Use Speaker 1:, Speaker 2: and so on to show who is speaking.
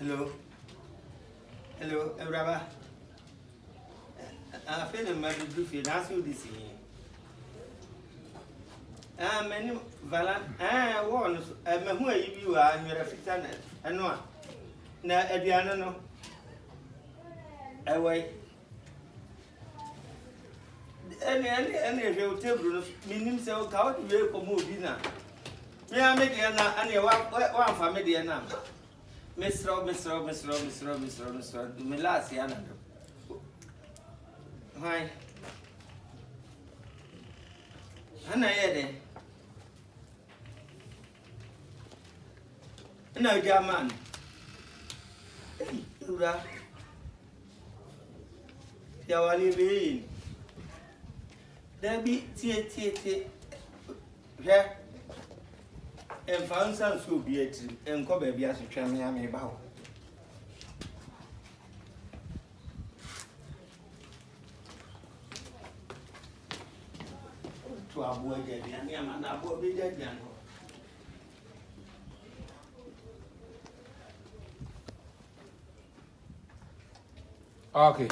Speaker 1: Hello. Hello, Rabba. I feel a matter of you. That's what this is. Many Vala, one, who you are, and you're a fitan, and one. Now, Adriana, no. Away. Any of your tables, meaning so, how do you come dinner? May I make you one family now? Miss Rob, me last year. Why? And I had it. No, German. You are living. There be tea. Here. And found some soup yet, and come baby as a tram about. To avoid the Yam and avoid the dead.
Speaker 2: Okay.